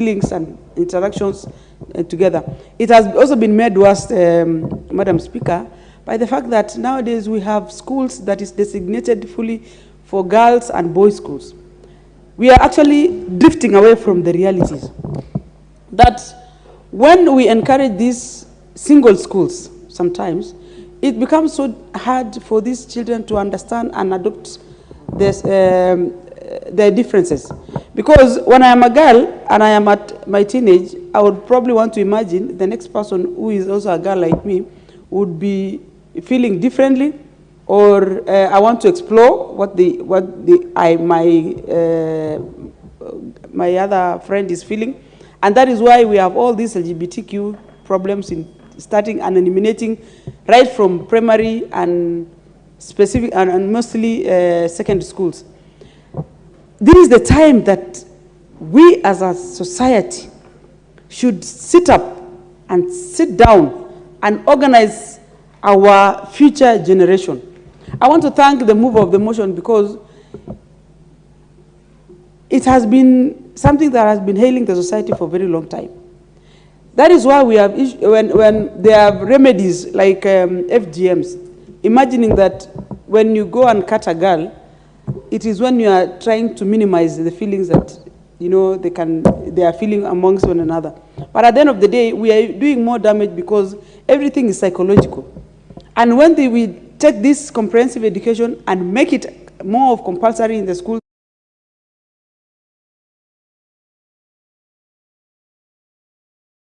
feelings and interactions together. It has also been made worse, Madam Speaker, by the fact that nowadays we have schools that is designated fully for girls and boys schools. We are actually drifting away from the realities. That when we encourage these single schools, sometimes, it becomes so hard for these children to understand and adopt this, their differences. Because when I am a girl and I am at my teenage, I would probably want to imagine the next person who is also a girl like me would be feeling differently, or I want to explore my other friend is feeling. And that is why we have all these LGBTQ problems in starting and eliminating right from primary and specific and mostly secondary schools. This is the time that we as a society should sit up and sit down and organize our future generation. I want to thank the mover of the motion because it has been something that has been hailing the society for a very long time. That is why we have, when there are remedies like FGMs, imagining that when you go and cut a girl, it is when you are trying to minimize the feelings that, you know, they are feeling amongst one another. But at the end of the day, we are doing more damage because everything is psychological. And when we take this comprehensive education and make it more of compulsory in the school,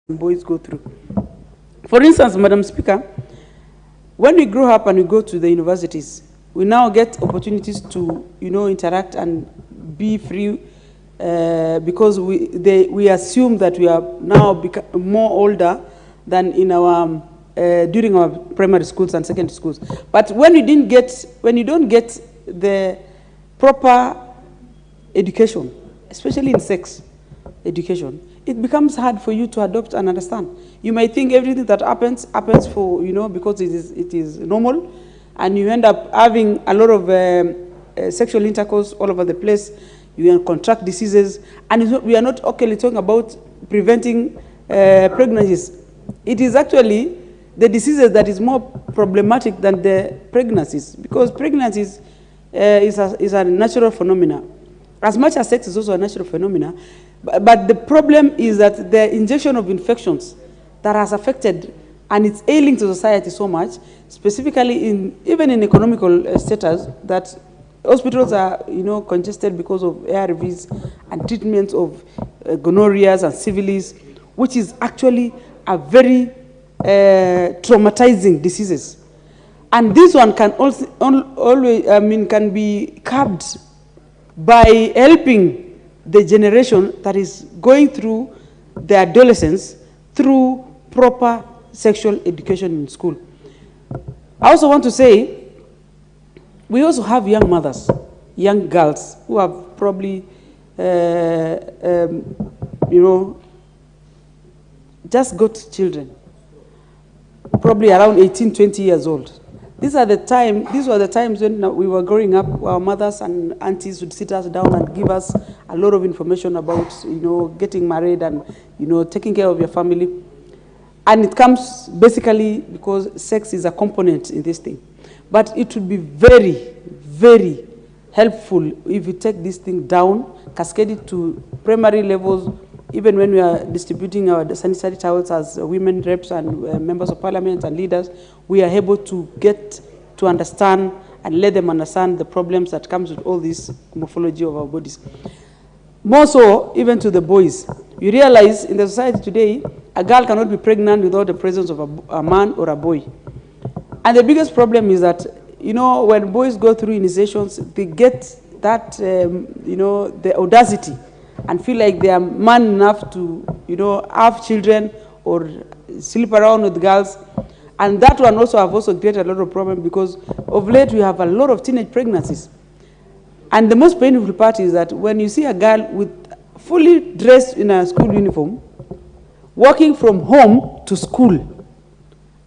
boys go through. For instance, Madam Speaker, when we grow up and we go to the universities, we now get opportunities to, you know, interact and be free because we assume that we are now more older than in our during our primary schools and secondary schools. But when you don't get the proper education, especially in sex education, it becomes hard for you to adopt and understand. You might think everything that happens for, you know, because it is normal, and you end up having a lot of sexual intercourse all over the place. You contract diseases, and we are not only talking about preventing pregnancies. It is actually the diseases that is more problematic than the pregnancies, because pregnancies is a natural phenomena. As much as sex is also a natural phenomena, but the problem is that the injection of infections that has affected and it's ailing to society so much, specifically even in economical status, that hospitals are, you know, congested because of ARVs and treatments of gonorrheas and syphilis, which is actually a very traumatizing diseases. And this one can also can be curbed by helping the generation that is going through the adolescence through proper sexual education in school. I also want to say, we also have young mothers, young girls who have probably, you know, just got children, probably around 18, 20 years old. These were the times when we were growing up. Our mothers and aunties would sit us down and give us a lot of information about, you know, getting married and, you know, taking care of your family. And it comes basically because sex is a component in this thing. But it would be very, very helpful if you take this thing down, cascade it to primary levels. Even when we are distributing our sanitary towels as women reps and members of parliament and leaders, we are able to get to understand and let them understand the problems that comes with all this morphology of our bodies. More so, even to the boys. You realize in the society today, a girl cannot be pregnant without the presence of a man or a boy. And the biggest problem is that, you know, when boys go through initiations, they get that, you know, the audacity and feel like they are man enough to, you know, have children or sleep around with girls. And that one also have also created a lot of problems because of late we have a lot of teenage pregnancies. And the most painful part is that when you see a girl with fully dressed in a school uniform, walking from home to school,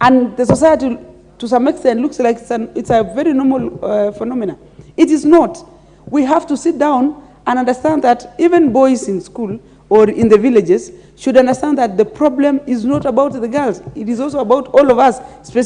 and the society to some extent looks like it's a very normal phenomenon. It is not. We have to sit down and understand that even boys in school or in the villages should understand that the problem is not about the girls. It is also about all of us, specifically